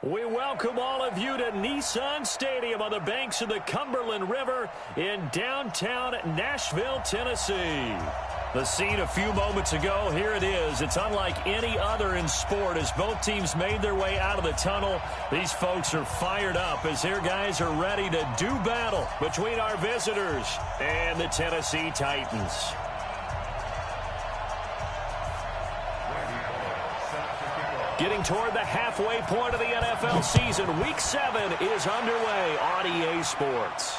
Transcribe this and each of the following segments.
We welcome all of you to Nissan Stadium on the banks of the Cumberland River in downtown Nashville, Tennessee. The scene a few moments ago, here it is. It's unlike any other in sport as both teams made their way out of the tunnel. These folks are fired up as their guys are ready to do battle between our visitors and the Tennessee Titans. Getting toward the halfway point of the NFL season, Week 7 is underway on EA Sports.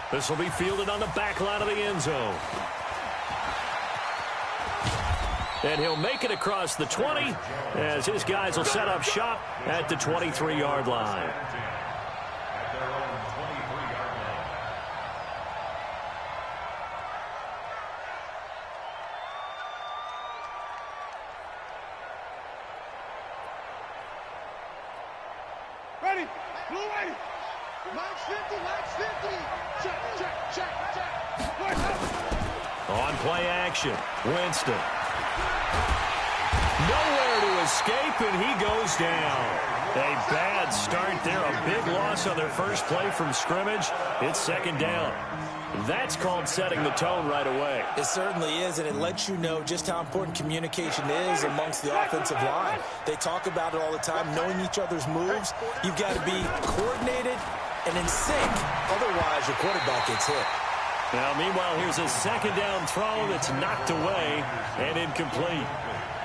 This will be fielded on the back line of the end zone. And he'll make it across the 20 as his guys will set up shop at the 23-yard line. Ready, blue ready. Lights 50, lights 50. Check. On play action, Winston. Nowhere to escape, and he goes down. A bad start there, a big loss on their first play from scrimmage. It's second down. That's called setting the tone right away. It certainly is, and it lets you know just how important communication is amongst the offensive line. They talk about it all the time, knowing each other's moves. You've got to be coordinated and in sync. Otherwise, your quarterback gets hit. Now, meanwhile, here's a second down throw that's knocked away and incomplete.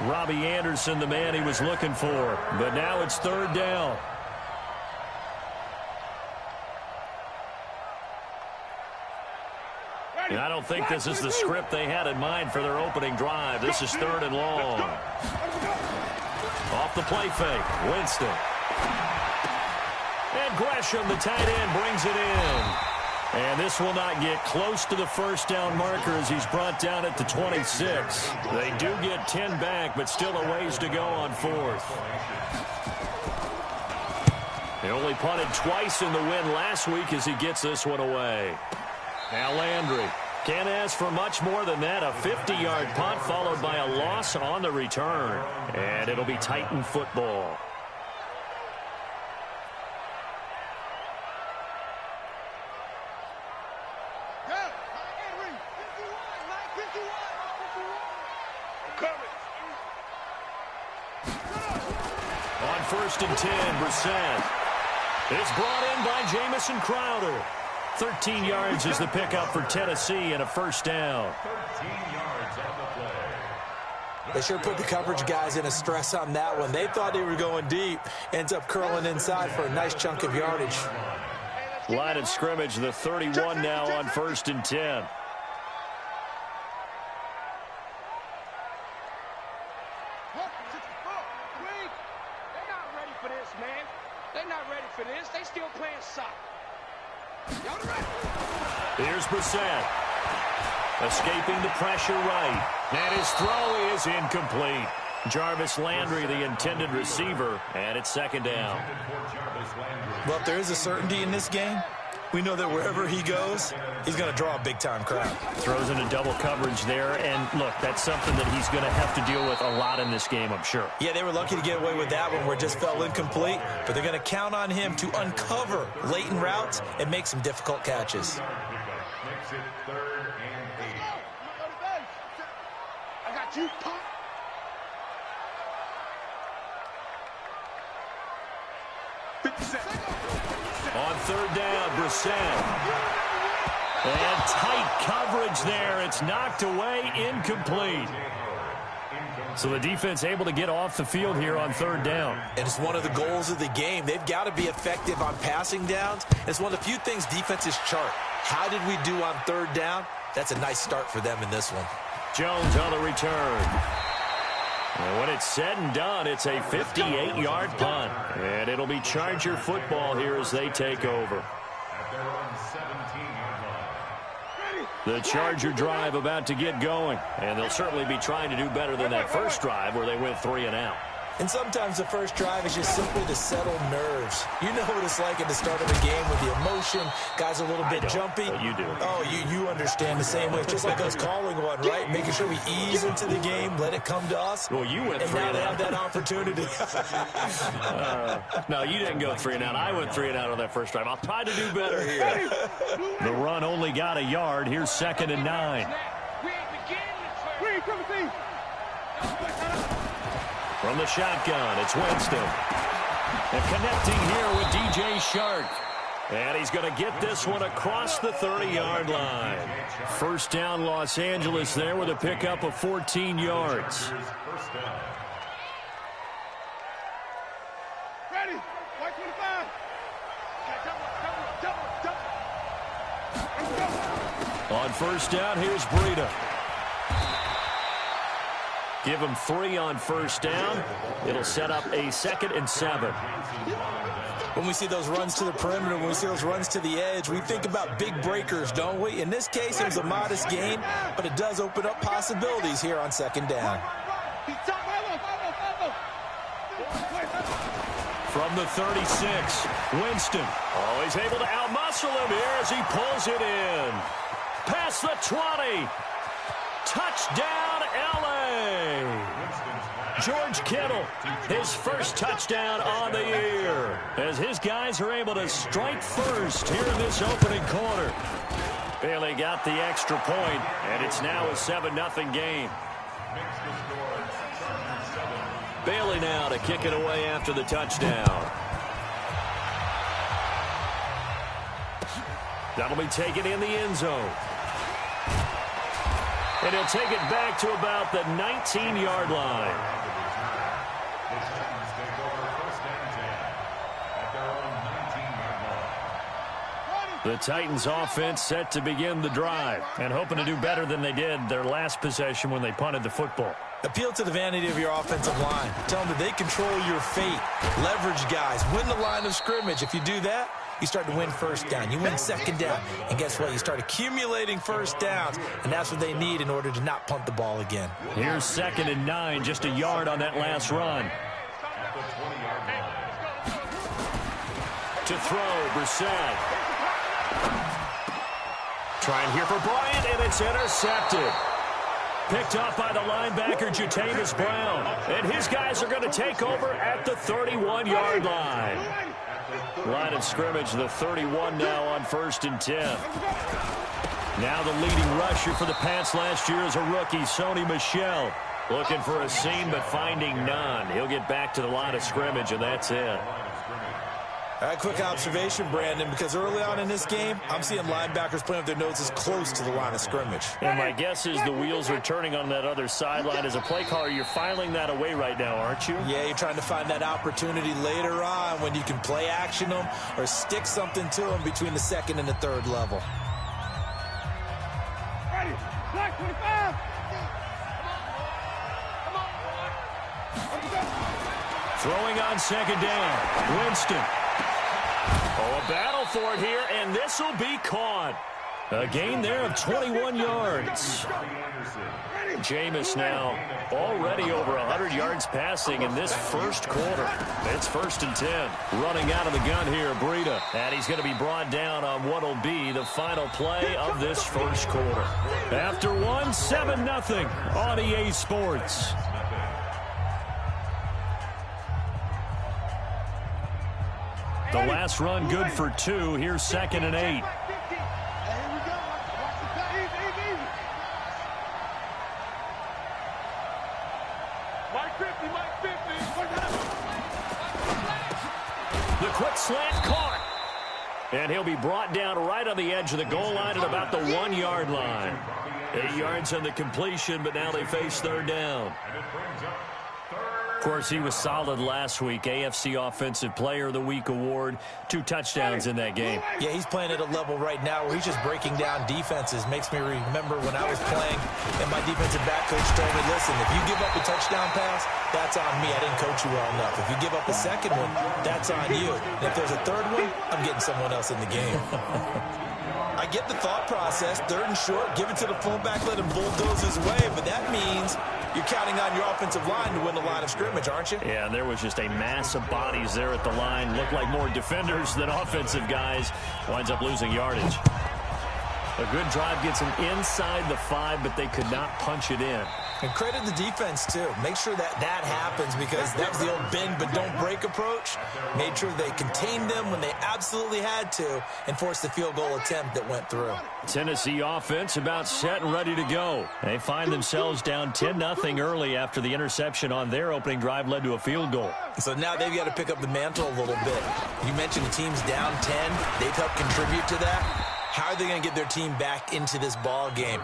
Robbie Anderson, the man he was looking for. But now it's third down. And I don't think this is the script they had in mind for their opening drive. This is third and long. Off the play fake, Winston. And Gresham, the tight end, brings it in. And this will not get close to the first down marker as he's brought down at the 26. They do get 10 back, but still a ways to go on fourth. They only punted twice in the win last week as he gets this one away. Now Landry can't ask for much more than that. A 50-yard punt followed by a loss on the return. And it'll be Titan football. On first and 10, Brissett. It's brought in by Jamison Crowder. 13 yards is the pickup for Tennessee and a first down. 13 yards on the play. They sure put the coverage guys in a stress on that one. They thought they were going deep. Ends up curling inside for a nice chunk of yardage. Line of scrimmage, the 31 now on first and 10. They're not ready for this, man. They're not ready for this. They still playing soccer. Y'all ready? Here's Brissett. Escaping the pressure right. And his throw is incomplete. Jarvis Landry, the intended receiver, and it's second down. Well, if there is a certainty in this game, we know that wherever he goes, he's going to draw a big-time crowd. Throws into double coverage there, and look, that's something that he's going to have to deal with a lot in this game, I'm sure. Yeah, they were lucky to get away with that one where it just fell incomplete, but they're going to count on him to uncover latent routes and make some difficult catches. Makes it 3rd and 8. I got you, pop. On third down, Brissett. And tight coverage there. It's knocked away, incomplete. So the defense able to get off the field here on third down. And it's one of the goals of the game. They've got to be effective on passing downs. It's one of the few things defenses chart. How did we do on third down? That's a nice start for them in this one. Jones on the return. And when it's said and done, it's a 58-yard punt. And it'll be Charger football here as they take over. At their own 17-yard line. The Charger drive about to get going. And they'll certainly be trying to do better than that first drive where they went 3 and out. And sometimes the first drive is just simply to settle nerves. You know what it's like at the start of a game with the emotion. Guys are a little bit jumpy. But you do. Oh, you understand the same way. Just like us calling one, right? Making sure we ease into the game, let it come to us. Well, you went and 3 now and they out. have that opportunity. No, you didn't go 3 and out. I went 3 and out on that first drive. I'll try to do better here. The run only got a yard. Here's 2nd and 9. From the shotgun, it's Winston. And connecting here with DJ Shark. And he's going to get this one across the 30-yard line. First down, Los Angeles there with a pickup of 14 yards. Ready? White 25. On first down, here's Breida. Give him 3 on first down. It'll set up a 2nd and 7. When we see those runs to the perimeter, when we see those runs to the edge, we think about big breakers, don't we? In this case, it was a modest gain, but it does open up possibilities here on 2nd down. From the 36, Winston. Oh, he's able to outmuscle him here as he pulls it in. Past the 20. Touchdown, L.A. George Kittle, his first touchdown on the year, as his guys are able to strike first here in this opening quarter. Bailey got the extra point, and it's now a 7-0 game. Bailey now to kick it away after the touchdown. That'll be taken in the end zone. And he'll take it back to about the 19-yard line. The Titans offense set to begin the drive and hoping to do better than they did their last possession when they punted the football. Appeal to the vanity of your offensive line. Tell them that they control your fate. Leverage guys. Win the line of scrimmage. If you do that, you start to win first down. You win 2nd down. And guess what? You start accumulating first downs. And that's what they need in order to not punt the ball again. Here's 2nd and 9. Just a yard on that last run. To throw, Brissett. Trying here for Bryant, and it's intercepted. Picked up by the linebacker, Jatavis Brown. And his guys are going to take over at the 31-yard line. Line of scrimmage, the 31 now on 1st and 10. Now the leading rusher for the Pats last year is a rookie, Sony Michel. Looking for a seam, but finding none. He'll get back to the line of scrimmage, and that's it. All right, quick observation, Brandon, because early on in this game, I'm seeing linebackers playing with their noses close to the line of scrimmage. And my guess is the wheels are turning on that other sideline. As a play caller, you're filing that away right now, aren't you? Yeah, you're trying to find that opportunity later on when you can play action them or stick something to them between the 2nd and the 3rd level. Ready? Black 25. Throwing on 2nd down. Winston. Oh, a battle for it here, and this will be caught. A gain there of 21 yards. Jameis now already over 100 yards passing in this first quarter. It's 1st and 10. Running out of the gun here, Breida. And he's going to be brought down on what will be the final play of this first quarter. After one, 7-0 on EA Sports. The last run good for 2. Here's 2nd and 8. The quick slant caught. And he'll be brought down right on the edge of the goal line at about the 1-yard line. 8 yards on the completion, but now they face 3rd down. Of course, he was solid last week. AFC Offensive Player of the Week award. 2 touchdowns in that game. Yeah, he's playing at a level right now where he's just breaking down defenses. Makes me remember when I was playing and my defensive back coach told me, listen, if you give up a touchdown pass, that's on me. I didn't coach you well enough. If you give up a 2nd one, that's on you. And if there's a 3rd one, I'm getting someone else in the game. I get the thought process. 3rd and short, give it to the fullback, let him bulldoze his way. But that means you're you're counting on your offensive line to win the line of scrimmage, aren't you? Yeah, there was just a mass of bodies there at the line. Looked like more defenders than offensive guys. Winds up losing yardage. A good drive gets them inside the 5, but they could not punch it in. And credit the defense, too. Make sure that happens, because that was the old bend but don't break approach. Made sure they contained them when they absolutely had to and forced the field goal attempt that went through. Tennessee offense about set and ready to go. They find themselves down 10-0 early after the interception on their opening drive led to a field goal. So now they've got to pick up the mantle a little bit. You mentioned the team's down 10. They've helped contribute to that. How are they going to get their team back into this ball game?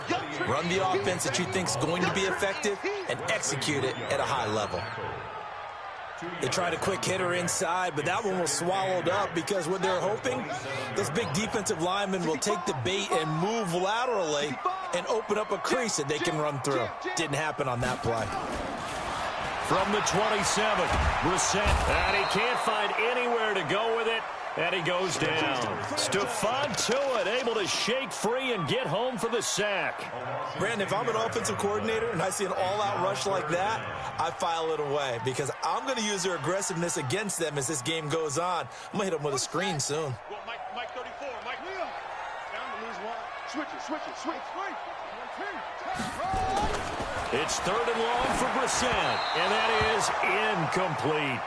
Run the offense that you think is going to be effective and execute it at a high level. They tried a quick hitter inside, but that one was swallowed up because what they're hoping, this big defensive lineman will take the bait and move laterally and open up a crease that they can run through. Didn't happen on that play. From the 27, Brissett, and he can't find anywhere to go with it. And he goes down. Stephon Tuitt able to shake free and get home for the sack. Brandon, if I'm an offensive coordinator and I see an all-out rush like that, I file it away because I'm going to use their aggressiveness against them as this game goes on. I'm going to hit them with a screen soon. Mike 34, Mike. Down to lose one. Switch it. It's 3rd and long for Brissett, and that is incomplete.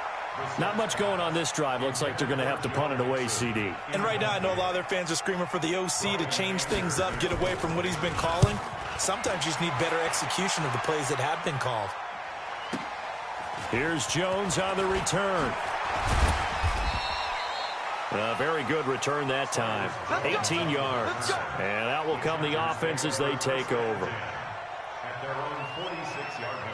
Not much going on this drive. Looks like they're going to have to punt it away, CD. And right now, I know a lot of their fans are screaming for the OC to change things up, get away from what he's been calling. Sometimes you just need better execution of the plays that have been called. Here's Jones on the return. A very good return that time. 18 yards. And out will come the offense as they take over. At their own 46-yard line.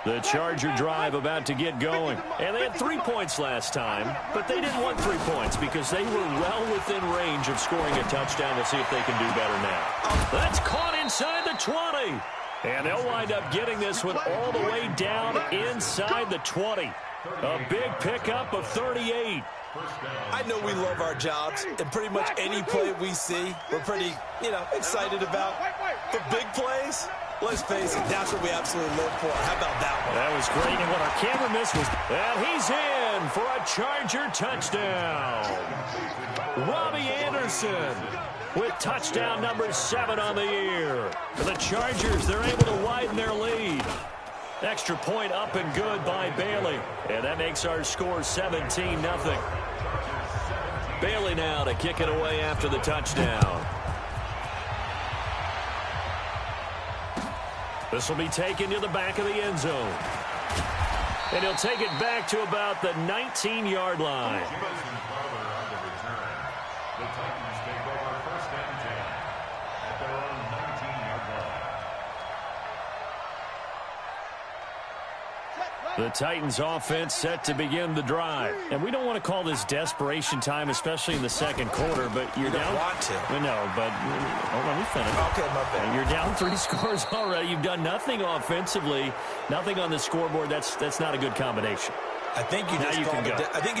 The Charger drive about to get going. And they had 3 points last time, but they didn't want 3 points because they were well within range of scoring a touchdown. We'll see if they can do better now. That's caught inside the 20. And they'll wind up getting this one all the way down inside the 20. A big pickup of 38. I know we love our jobs, and pretty much any play we see, we're pretty, excited about. But big plays, let's face it, that's what we absolutely live for. How about that one? That was great, and what our camera missed was, and he's in for a Charger touchdown. Robbie Anderson with touchdown number 7 on the year. For the Chargers, they're able to widen their lead. Extra point up and good by Bailey. And that makes our score 17-0. Bailey now to kick it away after the touchdown. This will be taken to the back of the end zone. And he'll take it back to about the 19-yard line. The Titans offense set to begin the drive. And we don't want to call this desperation time, especially in the second quarter, but you're down. You want to. No, but let me finish. Okay, my bad. You're down 3 scores already. You've done nothing offensively, nothing on the scoreboard. That's not a good combination. I think you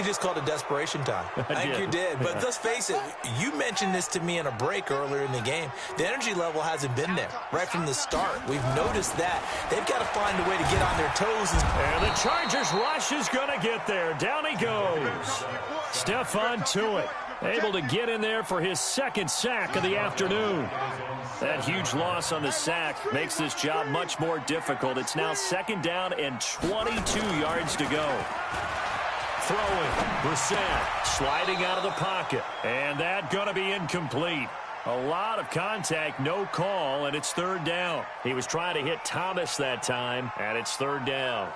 just called it desperation time. I think you did. But let's face it, you mentioned this to me in a break earlier in the game. The energy level hasn't been there right from the start. We've noticed that. They've got to find a way to get on their toes. And the Chargers rush is going to get there. Down he goes. Stephon Tuitt able to get in there for his 2nd sack of the afternoon. That huge loss on the sack makes this job much more difficult. It's now 2nd down and 22 yards to go. Throwing, Brissett sliding out of the pocket. And that going to be incomplete. A lot of contact, no call, and it's 3rd down. He was trying to hit Thomas that time, and it's 3rd down.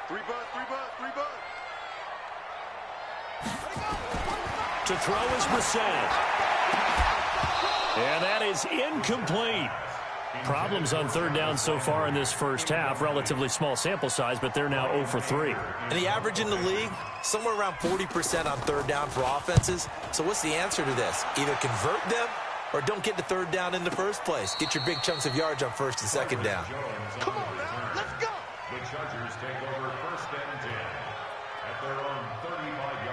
Three bud. To throw is Brissett. And that is incomplete. Problems on 3rd down so far in this first half. Relatively small sample size, but they're now 0 for 3. And the average in the league, somewhere around 40% on 3rd down for offenses. So what's the answer to this? Either convert them or don't get to 3rd down in the first place. Get your big chunks of yards on 1st and 2nd down. Come on now, let's go. The Chargers take over 1st and 10 at their own 35-yard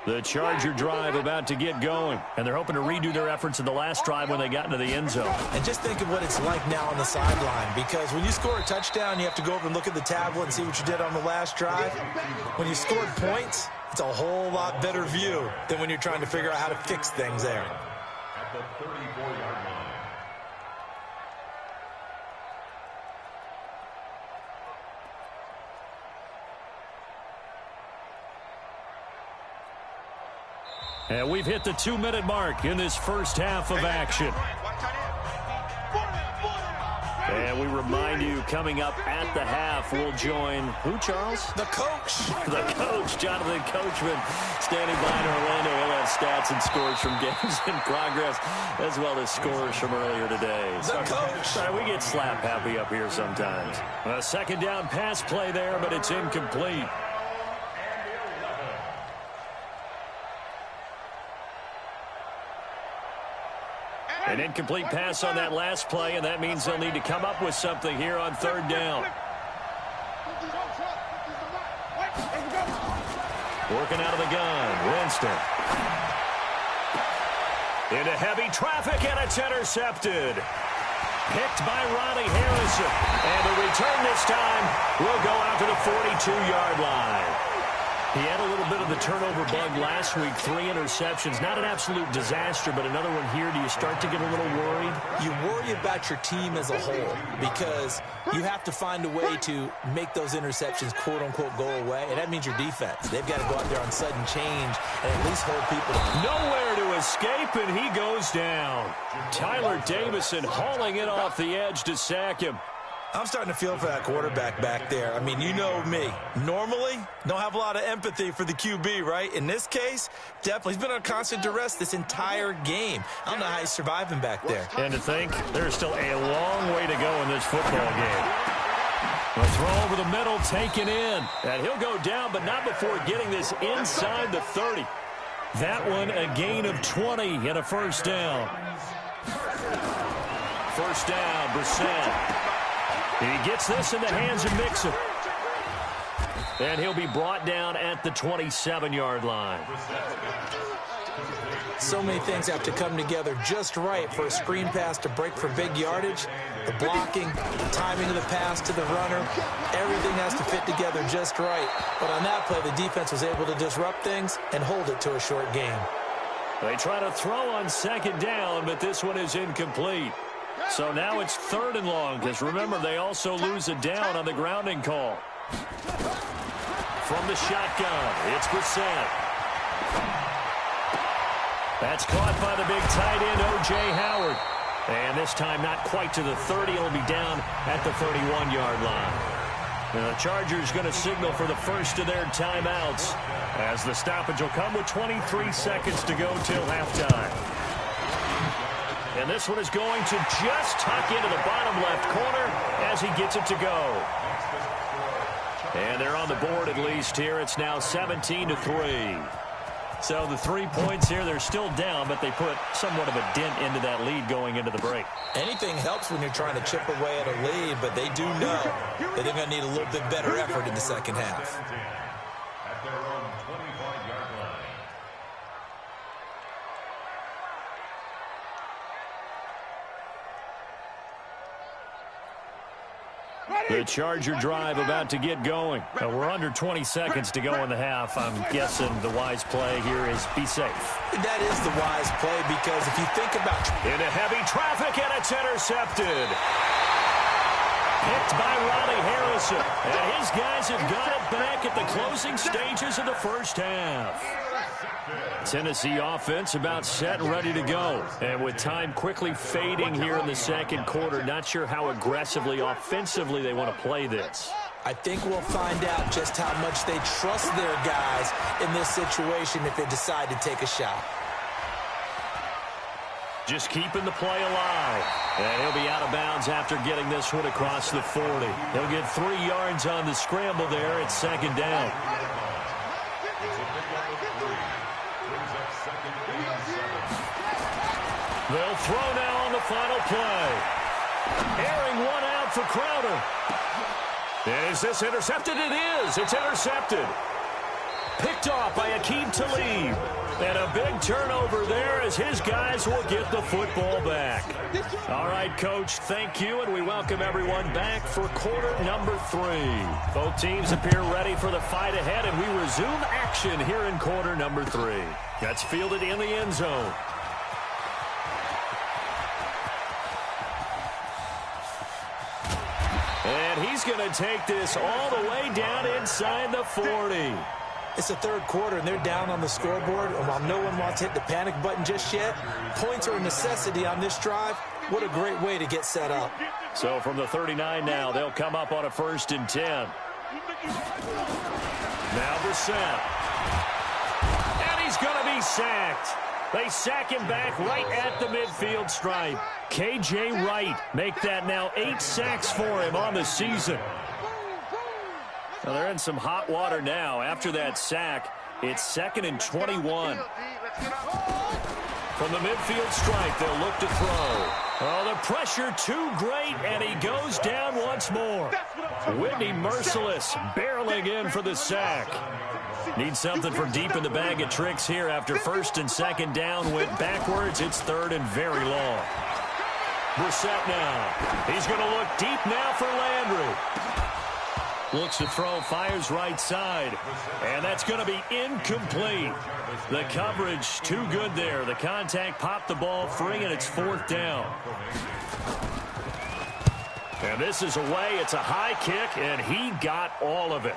The Charger drive about to get going, and they're hoping to redo their efforts in the last drive when they got into the end zone. And just think of what it's like now on the sideline, because when you score a touchdown, you have to go over and look at the tablet and see what you did on the last drive. When you scored points, it's a whole lot better view than when you're trying to figure out how to fix things there. At the 34-yard line. And we've hit the 2-minute mark in this first half of action. And we remind you, coming up at the half, we'll join who, Charles? The coach. The coach, Jonathan Coachman, standing by in Orlando. He'll have stats and scores from games in progress, as well as scores from earlier today. The coach. Sorry, we get slap happy up here sometimes. A second down pass play there, but it's incomplete. An incomplete pass on that last play, and that means they'll need to come up with something here on third down. Working out of the gun, Winston. Into heavy traffic, and it's intercepted. Picked by Ronnie Harrison. And the return this time will go out to the 42-yard line. He had a little bit of the turnover bug last week, 3 interceptions. Not an absolute disaster, but another one here. Do you start to get a little worried? You worry about your team as a whole because you have to find a way to make those interceptions, quote-unquote, go away, and that means your defense. They've got to go out there on sudden change and at least hold people down. Nowhere to escape, and he goes down. Tyler Davison hauling it off the edge to sack him. I'm starting to feel for that quarterback back there. I mean, you know me. Normally, don't have a lot of empathy for the QB, right? In this case, definitely. He's been on constant duress this entire game. I don't know how he's surviving back there. And to think, there's still a long way to go in this football game. A throw over the middle, taken in. And he'll go down, but not before getting this inside the 30. That one, a gain of 20 and a first down. First down, Brissett. He gets this in the hands of Mixon. And he'll be brought down at the 27-yard line. So many things have to come together just right for a screen pass to break for big yardage. The blocking, the timing of the pass to the runner, everything has to fit together just right. But on that play, the defense was able to disrupt things and hold it to a short game. They try to throw on second down, but this one is incomplete. So now it's third and long, because remember, they also lose a down on the grounding call. From the shotgun, it's Brissett. That's caught by the big tight end, O.J. Howard. And this time not quite to the 30. It'll be down at the 31-yard line. And the Chargers going to signal for the first of their timeouts, as the stoppage will come with 23 seconds to go till halftime. And this one is going to just tuck into the bottom left corner as he gets it to go. And they're on the board at least here. It's now 17-3. So the 3 points here, they're still down, but they put somewhat of a dent into that lead going into the break. Anything helps when you're trying to chip away at a lead, but they do know that they're going to need a little bit better effort in the second half. At their own 25-yard line. The Charger drive about to get going. We're under 20 seconds to go in the half. I'm guessing the wise play here is be safe. That is the wise play, because if you think about... Into heavy traffic, and it's intercepted. Picked by Ronnie Harrison. And his guys have got it back at the closing stages of the first half. Tennessee offense about set and ready to go. And with time quickly fading here in the second quarter, not sure how aggressively, offensively they want to play this. I think we'll find out just how much they trust their guys in this situation if they decide to take a shot. Just keeping the play alive. And he'll be out of bounds after getting this one across the 40. He'll get 3 yards on the scramble there at second down. They'll throw now on the final play. Airing one out for Crowder. Is this intercepted? It is. It's intercepted. Picked off by Akeem Talib. And a big turnover there as his guys will get the football back. All right, Coach, thank you, and we welcome everyone back for quarter number 3. Both teams appear ready for the fight ahead, and we resume action here in quarter number 3. That's fielded in the end zone. And he's going to take this all the way down inside the 40. It's the third quarter, and they're down on the scoreboard. And while no one wants to hit the panic button just yet, points are a necessity on this drive. What a great way to get set up. So from the 39 now, they'll come up on a 1st and 10. Now Brissett. And he's going to be sacked. They sack him back right at the midfield stripe. K.J. Wright make that now 8 sacks for him on the season. Well, they're in some hot water now. After that sack, it's 2nd and 21. From the midfield stripe, they'll look to throw. Oh, the pressure too great, and he goes down once more. Whitney Merciless barreling in for the sack. Needs something from deep in the bag of tricks here after 1st and 2nd down. Went backwards. It's 3rd and very long. Brissett now. He's going to look deep now for Landry. Looks to throw, fires right side. And that's going to be incomplete. The coverage too good there. The contact popped the ball free, and it's 4th down. And this is away. It's a high kick, and he got all of it.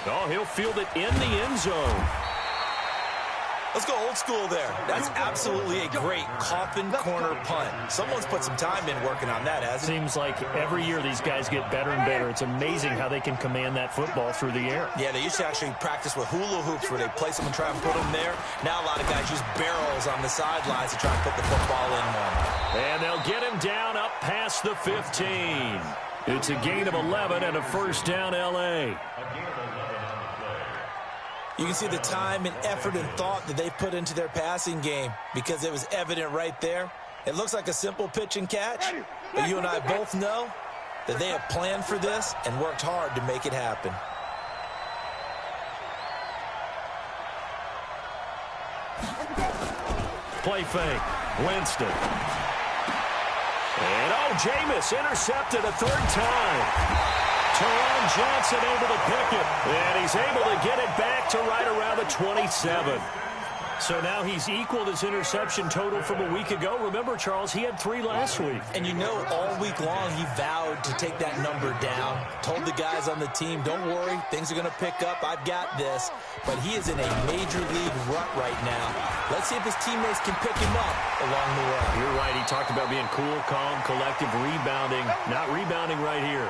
Oh, he'll field it in the end zone. Let's go old school there. That's absolutely a great coffin corner punt. Someone's put some time in working on that, hasn't it? Seems like every year these guys get better and better. It's amazing how they can command that football through the air. Yeah, they used to actually practice with hula hoops where they place them and try and put them there. Now a lot of guys use barrels on the sidelines to try and put the football in one. And they'll get him down up past the 15. It's a gain of 11 and a 1st down L.A. You can see the time and effort and thought that they put into their passing game because it was evident right there. It looks like a simple pitch and catch, but you and I both know that they have planned for this and worked hard to make it happen. Play fake. Winston. And, Jameis intercepted a 3rd time. Teron Johnson able to pick it, and he's able to get it back to right around the 27. So now he's equaled his interception total from a week ago. Remember, Charles, he had 3 last week. And you know, all week long he vowed to take that number down. Told the guys on the team, don't worry, things are going to pick up. I've got this. But he is in a major league rut right now. Let's see if his teammates can pick him up along the way. You're right. He talked about being cool, calm, collective, rebounding. Not rebounding right here.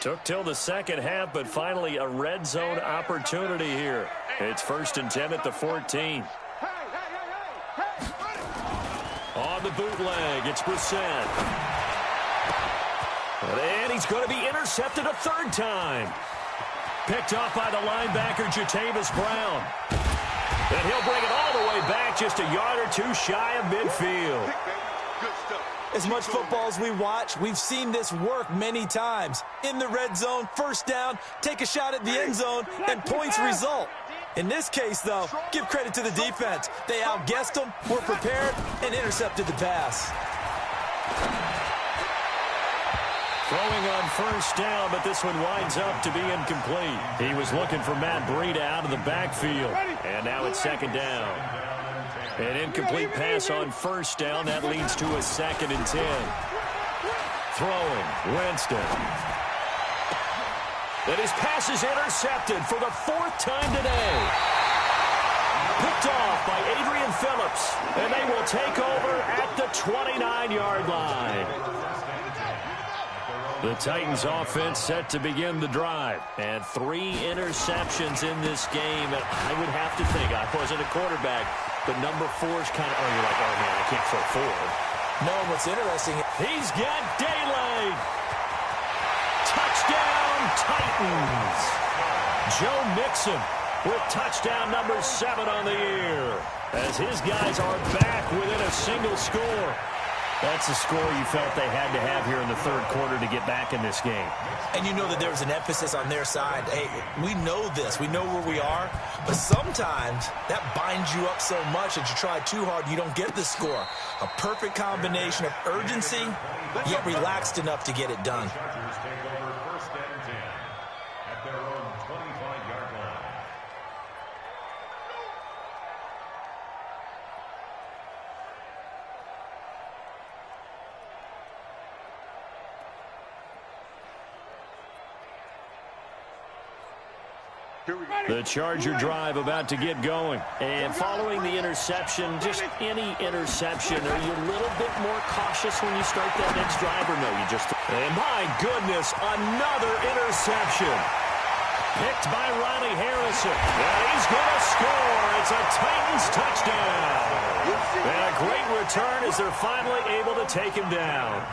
Took till the 2nd half, but finally a red zone opportunity here. It's 1st and 10 at the 14. On the bootleg, it's Brissett. And he's going to be intercepted a 3rd time. Picked off by the linebacker, Jatavis Brown. And he'll bring it all the way back, just a yard or 2 shy of midfield. As much football as we watch, we've seen this work many times. In the red zone, 1st down, take a shot at the end zone, and points result. In this case, though, give credit to the defense. They outguessed them, were prepared, and intercepted the pass. Throwing on 1st down, but this one winds up to be incomplete. He was looking for Matt Breida out of the backfield. And now it's 2nd down. An incomplete pass on 1st down. That leads to a 2nd and 10. Throwing, Winston. And his pass is intercepted for the 4th time today. Picked off by Adrian Phillips. And they will take over at the 29-yard line. The Titans offense set to begin the drive. And 3 interceptions in this game. And I would have to think, I wasn't a quarterback, but number 4's kind of, you're like, oh, man, I can't throw 4. No, what's interesting, he's got daylight. Touchdown, Titans. Joe Mixon with touchdown number 7 on the year, as his guys are back within a single score. That's the score you felt they had to have here in the third quarter to get back in this game. And you know that there was an emphasis on their side. Hey, we know this. We know where we are. But sometimes that binds you up so much that you try too hard, you don't get the score. A perfect combination of urgency, yet relaxed enough to get it done. Chargers take over first and 10 at their own 25-yard line. The Charger drive about to get going. And following the interception, just any interception, are you a little bit more cautious when you start that next drive, or no? You just... And my goodness, another interception. Picked by Riley Harrison. And he's going to score. It's a Titans touchdown. And a great return as they're finally able to take him down.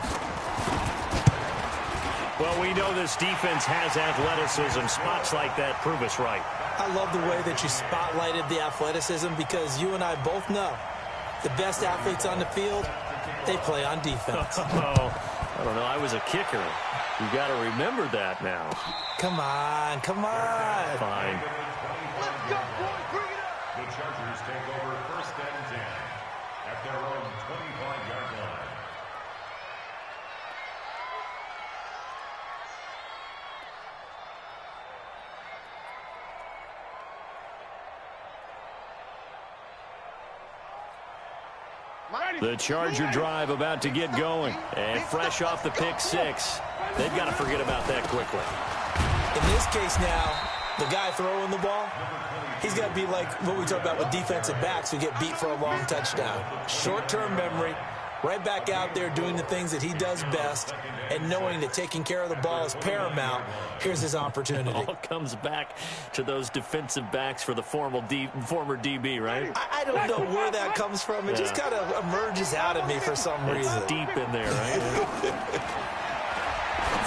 Well, we know this defense has athleticism. Spots like that prove us right. I love the way that you spotlighted the athleticism, because you and I both know the best athletes on the field, they play on defense. Oh, I don't know. I was a kicker. You got to remember that now. Come on, come on. Fine. Let's go, boys. Bring it up. The Chargers take over first and 10 at their own 25-yard line. The Charger drive about to get going. And fresh off the pick 6, they've got to forget about that quickly. In this case now, the guy throwing the ball, he's got to be like what we talk about with defensive backs who get beat for a long touchdown. Short-term memory, right back out there doing the things that he does best, and knowing that taking care of the ball is paramount. Here's his opportunity. It all comes back to those defensive backs for the former DB, right? I don't know where that comes from. It just kind of emerges out of me for some reason. It's deep in there, right?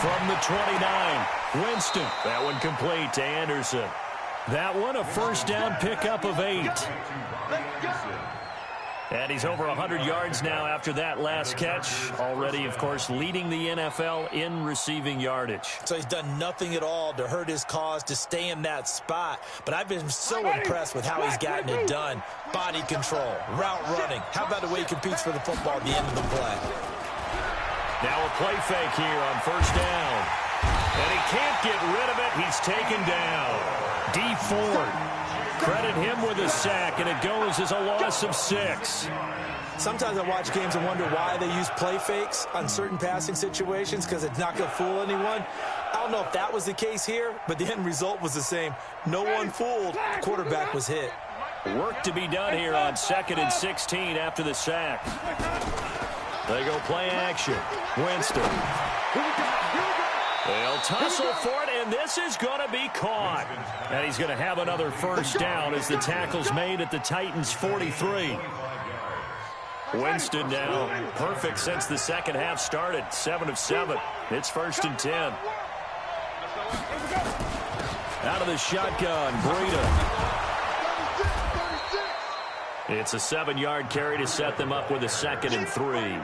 From the 29, Winston. That one complete to Anderson. That one a first down pickup of 8. And he's over 100 yards now after that last catch. Already, of course, leading the NFL in receiving yardage. So he's done nothing at all to hurt his cause, to stay in that spot. But I've been so impressed with how he's gotten it done. Body control, route running. How about the way he competes for the football at the end of the play? Now a play fake here on first down. And he can't get rid of it. He's taken down. D. Ford. Credit him with a sack, and it goes as a loss of 6. Sometimes I watch games and wonder why they use play fakes on certain passing situations, because it's not going to fool anyone. I don't know if that was the case here, but the end result was the same. No one fooled. Quarterback was hit. Work to be done here on 2nd and 16 after the sack. They go play action. Winston. They'll tussle for it, and this is going to be caught. And he's going to have another first down as the tackle's made at the Titans' 43. Winston now perfect since the second half started. 7 of 7. It's 1st and 10. Out of the shotgun, Breida. It's a 7-yard carry to set them up with a 2nd and 3.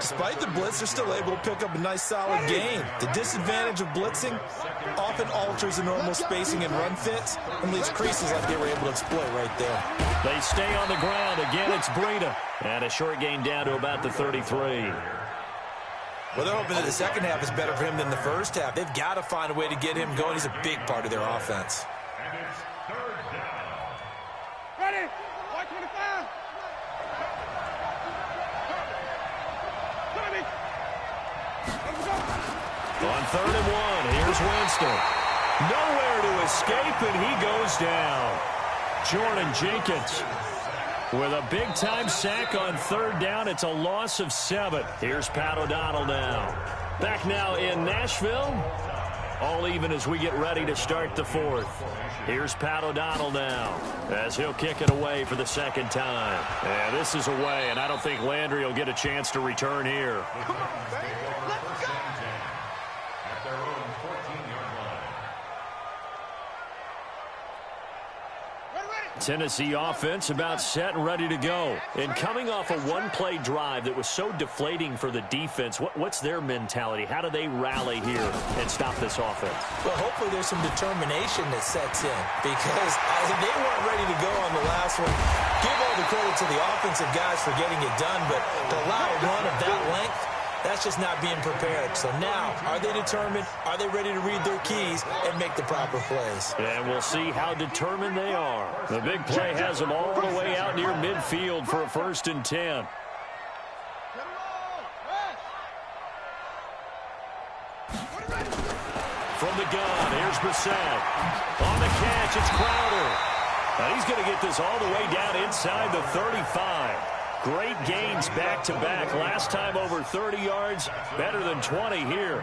Despite the blitz, they're still able to pick up a nice, solid gain. The disadvantage of blitzing often alters the normal spacing and run fits and leaves creases like they were able to exploit right there. They stay on the ground. Again, it's Breida. And a short gain down to about the 33. Well, they're hoping that the second half is better for him than the first half. They've got to find a way to get him going. He's a big part of their offense. And it's third down. Ready? 125. On 3rd and 1, here's Winston. Nowhere to escape, and he goes down. Jordan Jenkins with a big-time sack on 3rd down. It's a loss of 7. Here's Pat O'Donnell now. Back now in Nashville. All even as we get ready to start the 4th. Here's Pat O'Donnell now as he'll kick it away for the 2nd time. And this is away, and I don't think Landry will get a chance to return here. Come on, baby. Let's go. At their own 14-yard line. Tennessee offense about set and ready to go. And coming off a one-play drive that was so deflating for the defense, what's their mentality? How do they rally here and stop this offense? Well, hopefully there's some determination that sets in, because they weren't ready to go on the last one. Give all the credit to the offensive guys for getting it done, but to allow a run of that length, that's just not being prepared. So now, are they determined? Are they ready to read their keys and make the proper plays? And we'll see how determined they are. The big play has them all the way out near midfield for a 1st and 10. From the gun, here's Brissett. On the catch, it's Crowder. And he's going to get this all the way down inside the 35. Great gains back-to-back. Last time over 30 yards, better than 20 here.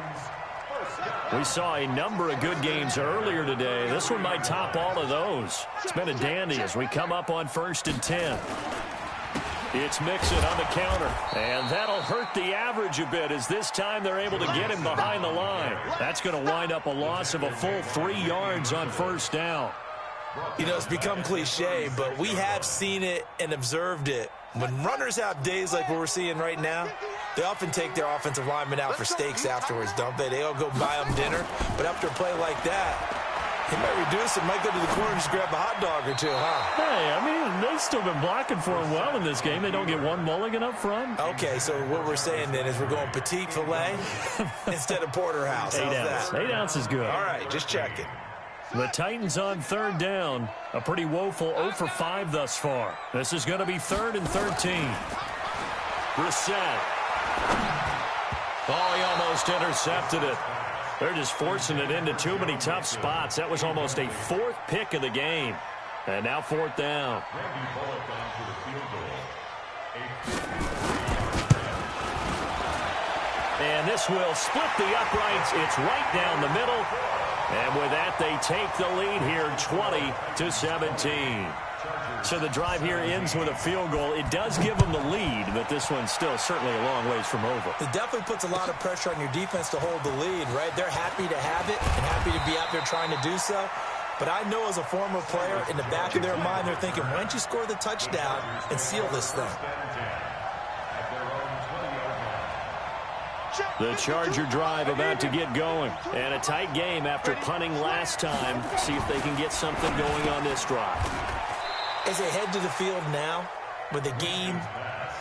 We saw a number of good games earlier today. This one might top all of those. It's been a dandy as we come up on 1st and 10. It's Mixon on the counter, and that'll hurt the average a bit as this time they're able to get him behind the line. That's going to wind up a loss of a full 3 yards on 1st down. You know, it's become cliche, but we have seen it and observed it. When runners have days like what we're seeing right now, they often take their offensive linemen out for steaks afterwards, don't they? They all go buy them dinner. But after a play like that, he might reduce it, might go to the corner and just grab a hot dog or two, huh? Hey, I mean, they've still been blocking for him well in this game. They don't get one mulligan up front. Okay, so what we're saying then is we're going petite filet instead of porterhouse. 8 ounce. 8 ounce is good. All right, just checking. The Titans on 3rd down. A pretty woeful 0 for 5 thus far. This is going to be 3rd and 13. Brissett. Oh, he almost intercepted it. They're just forcing it into too many tough spots. That was almost a 4th pick of the game. And now 4th down. And this will split the uprights. It's right down the middle. And with that, they take the lead here, 20-17. So the drive here ends with a field goal. It does give them the lead, but this one's still certainly a long ways from over. It definitely puts a lot of pressure on your defense to hold the lead, right? They're happy to have it and happy to be out there trying to do so. But I know as a former player, in the back of their mind, they're thinking, why don't you score the touchdown and seal this thing? The Charger drive about to get going. And a tight game after punting last time. See if they can get something going on this drive. As they head to the field now, with the game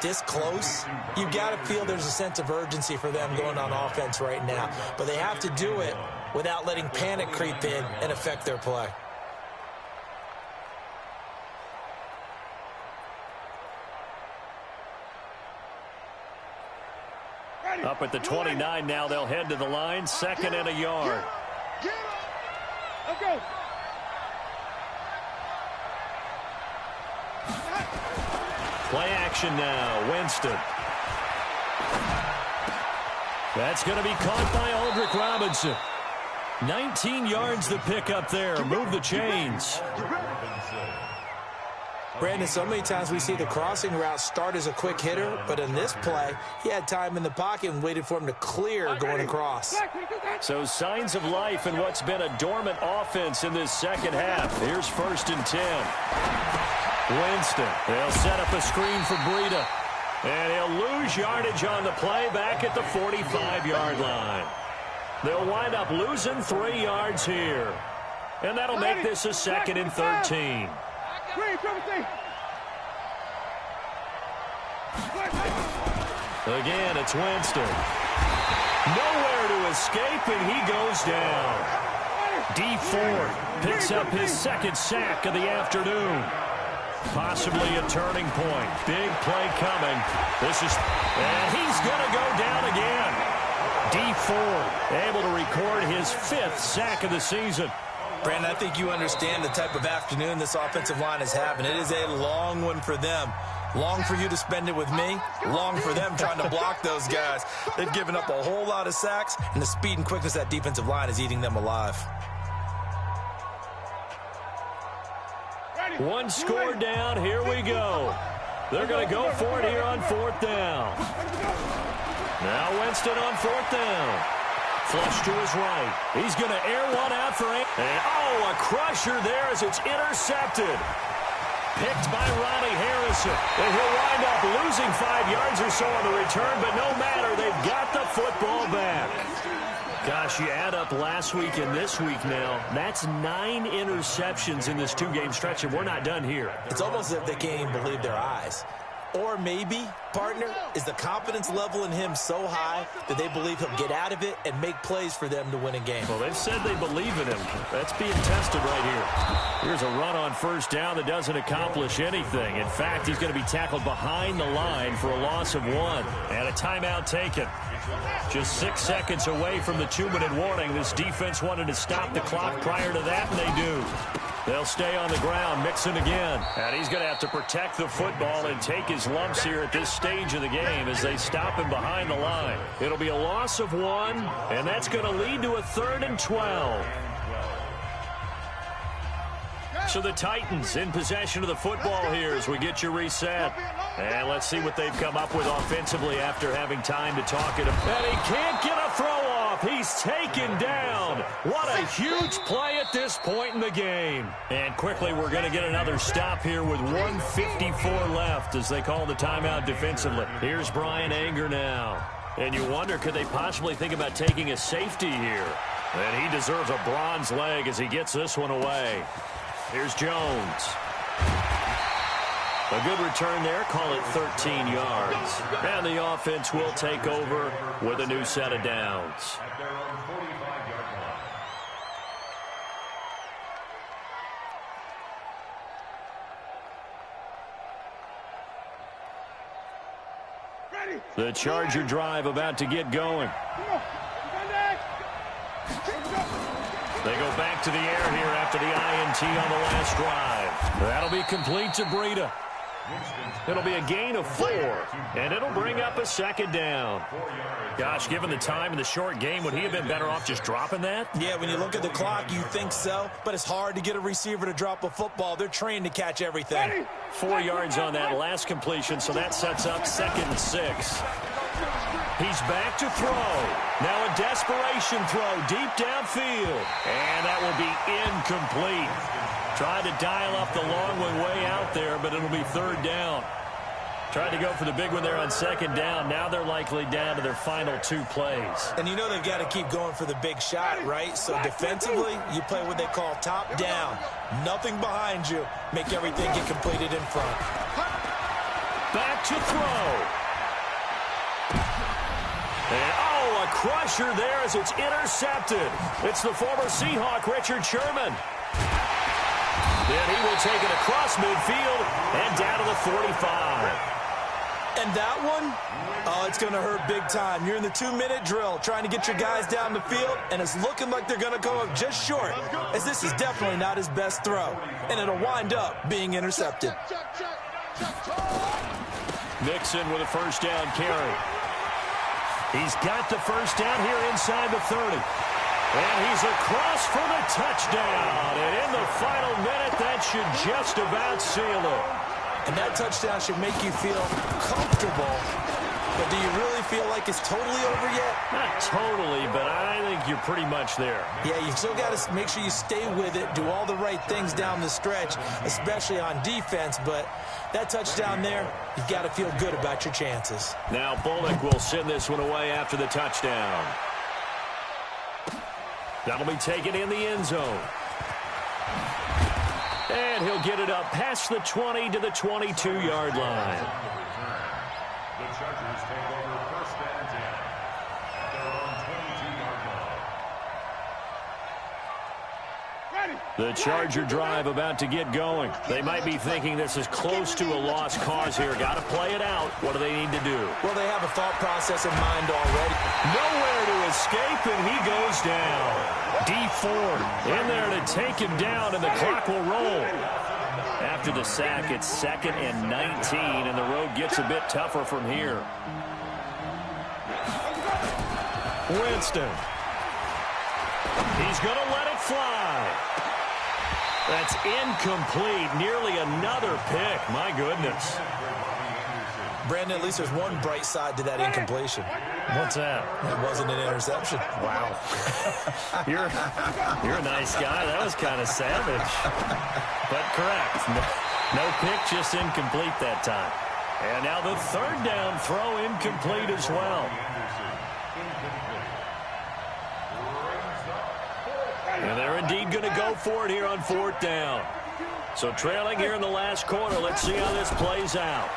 this close, you've got to feel there's a sense of urgency for them going on offense right now. But they have to do it without letting panic creep in and affect their play. Up at the 29 now, they'll head to the line. 2nd and a yard. Okay. Play action now. Winston. That's going to be caught by Aldrick Robinson. 19 yards the pick up there. Move the chains. Brandon, so many times we see the crossing route start as a quick hitter, but in this play, he had time in the pocket and waited for him to clear going across. So signs of life in what's been a dormant offense in this second half. Here's 1st and 10. Winston, they'll set up a screen for Breida. And he'll lose yardage on the play back at the 45-yard line. They'll wind up losing 3 yards here. And that'll make this a 2nd and 13. Again, it's Winston. Nowhere to escape, and he goes down. D Ford picks up his 2nd sack of the afternoon. Possibly a turning point. Big play coming. And he's going to go down again. D Ford able to record his 5th sack of the season. Brandon, I think you understand the type of afternoon this offensive line is having. It is a long one for them. Long for you to spend it with me. Long for them trying to block those guys. They've given up a whole lot of sacks, and the speed and quickness of that defensive line is eating them alive. One score down. Here we go. They're going to go for it here on 4th down. Now Winston on 4th down. Flush to his right. He's going to air one out for 8. And, oh, a crusher there as it's intercepted. picked by Ronnie Harrison. And he'll wind up losing 5 yards or so on the return, but no matter, they've got the football back. Gosh, you add up last week and this week now, that's 9 interceptions in this 2-game stretch, and we're not done here. It's almost as if they can't even believe their eyes. Or maybe, partner, is the confidence level in him so high that they believe he'll get out of it and make plays for them to win a game. Well, they've said they believe in him. That's being tested right here. Here's a run on first down that doesn't accomplish anything. In fact, he's going to be tackled behind the line for a loss of 1. And a timeout taken. Just 6 seconds away from the 2-minute warning. This defense wanted to stop the clock prior to that, and they do. They'll stay on the ground, Mixon again. And he's going to have to protect the football and take his lumps here at this stage of the game as they stop him behind the line. It'll be a loss of 1, and that's going to lead to a 3rd and 12. So the Titans in possession of the football here as we get you reset. And let's see what they've come up with offensively after having time to talk it. And he can't get a throw off. He's taken down. What a huge play at this point in the game. And quickly we're going to get another stop here with 1:54 left as they call the timeout defensively. Here's Brian Anger now. And you wonder, could they possibly think about taking a safety here? And he deserves a bronze leg as he gets this one away. Here's Jones. A good return there. Call it 13 yards. And the offense will take over with a new set of downs. At their own 45-yard line. The Charger drive about to get going. They go back to the air here after the INT on the last drive. That'll be complete to Breida. It'll be a gain of 4, and it'll bring up a 2nd down. Gosh, given the time in the short game, would he have been better off just dropping that? Yeah, when you look at the clock, you think so, but it's hard to get a receiver to drop a football. They're trained to catch everything. 4 yards on that last completion, so that sets up 2nd and 6. He's back to throw. Now a desperation throw deep downfield. And that will be incomplete. Tried to dial up the long one way out there, but it'll be 3rd down. Tried to go for the big one there on 2nd down. Now they're likely down to their final 2 plays. And you know they've got to keep going for the big shot, right? So defensively, you play what they call top down. Nothing behind you. Make everything get completed in front. Back to throw. And, oh, a crusher there as it's intercepted. It's the former Seahawk, Richard Sherman. Then he will take it across midfield and down to the 45. And that one, oh, it's going to hurt big time. You're in the 2-minute drill trying to get your guys down the field, and it's looking like they're going to go up just short, as this is definitely not his best throw. And it'll wind up being intercepted. Mixon with a 1st down carry. He's got the 1st down here inside the 30. And he's across for the touchdown. And in the final minute, that should just about seal it. And that touchdown should make you feel comfortable. But do you really feel like it's totally over yet? Not totally, but I think you're pretty much there. Yeah, you still got to make sure you stay with it, do all the right things down the stretch, especially on defense. But that touchdown there, you've got to feel good about your chances. Now Bullock will send this one away after the touchdown. That'll be taken in the end zone. And he'll get it up past the 20 to the 22-yard line. The Chargers take over 1st and 10 at their own 22-yard line. The Charger drive about to get going. They might be thinking this is close to a lost cause here. Got to play it out. What do they need to do? Well, they have a thought process in mind already. Nowhere to escape, and he goes down. D Ford in there to take him down, and the clock will roll. After the sack, it's 2nd and 19, and the road gets a bit tougher from here. Winston. He's going to let it fly. That's incomplete. Nearly another pick. My goodness. Brandon, at least there's one bright side to that incompletion. What's that? It wasn't an interception. Wow. You're a nice guy. That was kind of savage. But correct. No pick, just incomplete that time. And now the third down throw incomplete as well. And they're indeed going to go for it here on fourth down. So trailing here in the last quarter. Let's see how this plays out.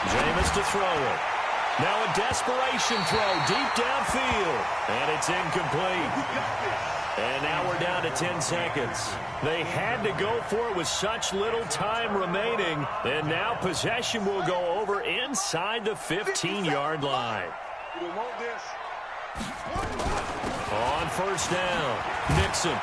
Jameis to throw it. Now a desperation throw deep downfield. And it's incomplete. And now we're down to 10 seconds. They had to go for it with such little time remaining. And now possession will go over inside the 15-yard line. On first down, Nixon.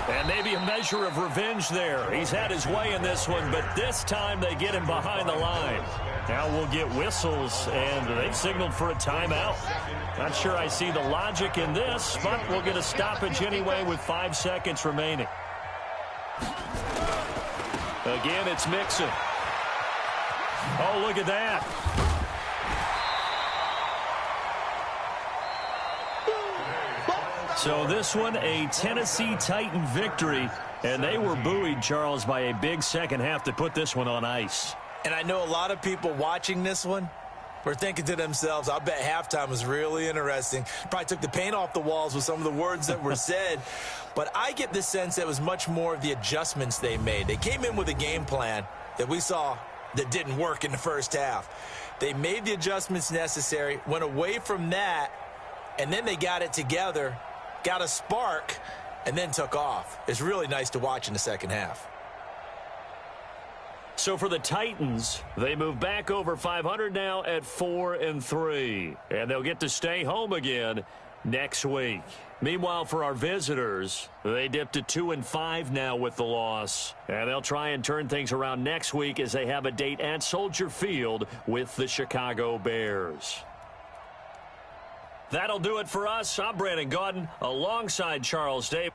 And maybe a measure of revenge there. He's had his way in this one, but this time they get him behind the line. Now we'll get whistles, and they've signaled for a timeout. Not sure I see the logic in this, but we'll get a stoppage anyway with 5 seconds remaining. Again, it's Mixon. Oh, look at that. So this one, a Tennessee Titan victory, and they were buoyed, Charles, by a big second half to put this one on ice. And I know a lot of people watching this one were thinking to themselves, I bet halftime was really interesting. Probably took the paint off the walls with some of the words that were said. But I get the sense that it was much more of the adjustments they made. They came in with a game plan that we saw that didn't work in the first half. They made the adjustments necessary, went away from that, and then they got it together, got a spark, and then took off. It's really nice to watch in the second half. So for the Titans, they move back over 500 now at 4-3. And they'll get to stay home again next week. Meanwhile, for our visitors, they dipped to 2-5 now with the loss. And they'll try and turn things around next week as they have a date at Soldier Field with the Chicago Bears. That'll do it for us. I'm Brandon Gaudin alongside Charles Davis.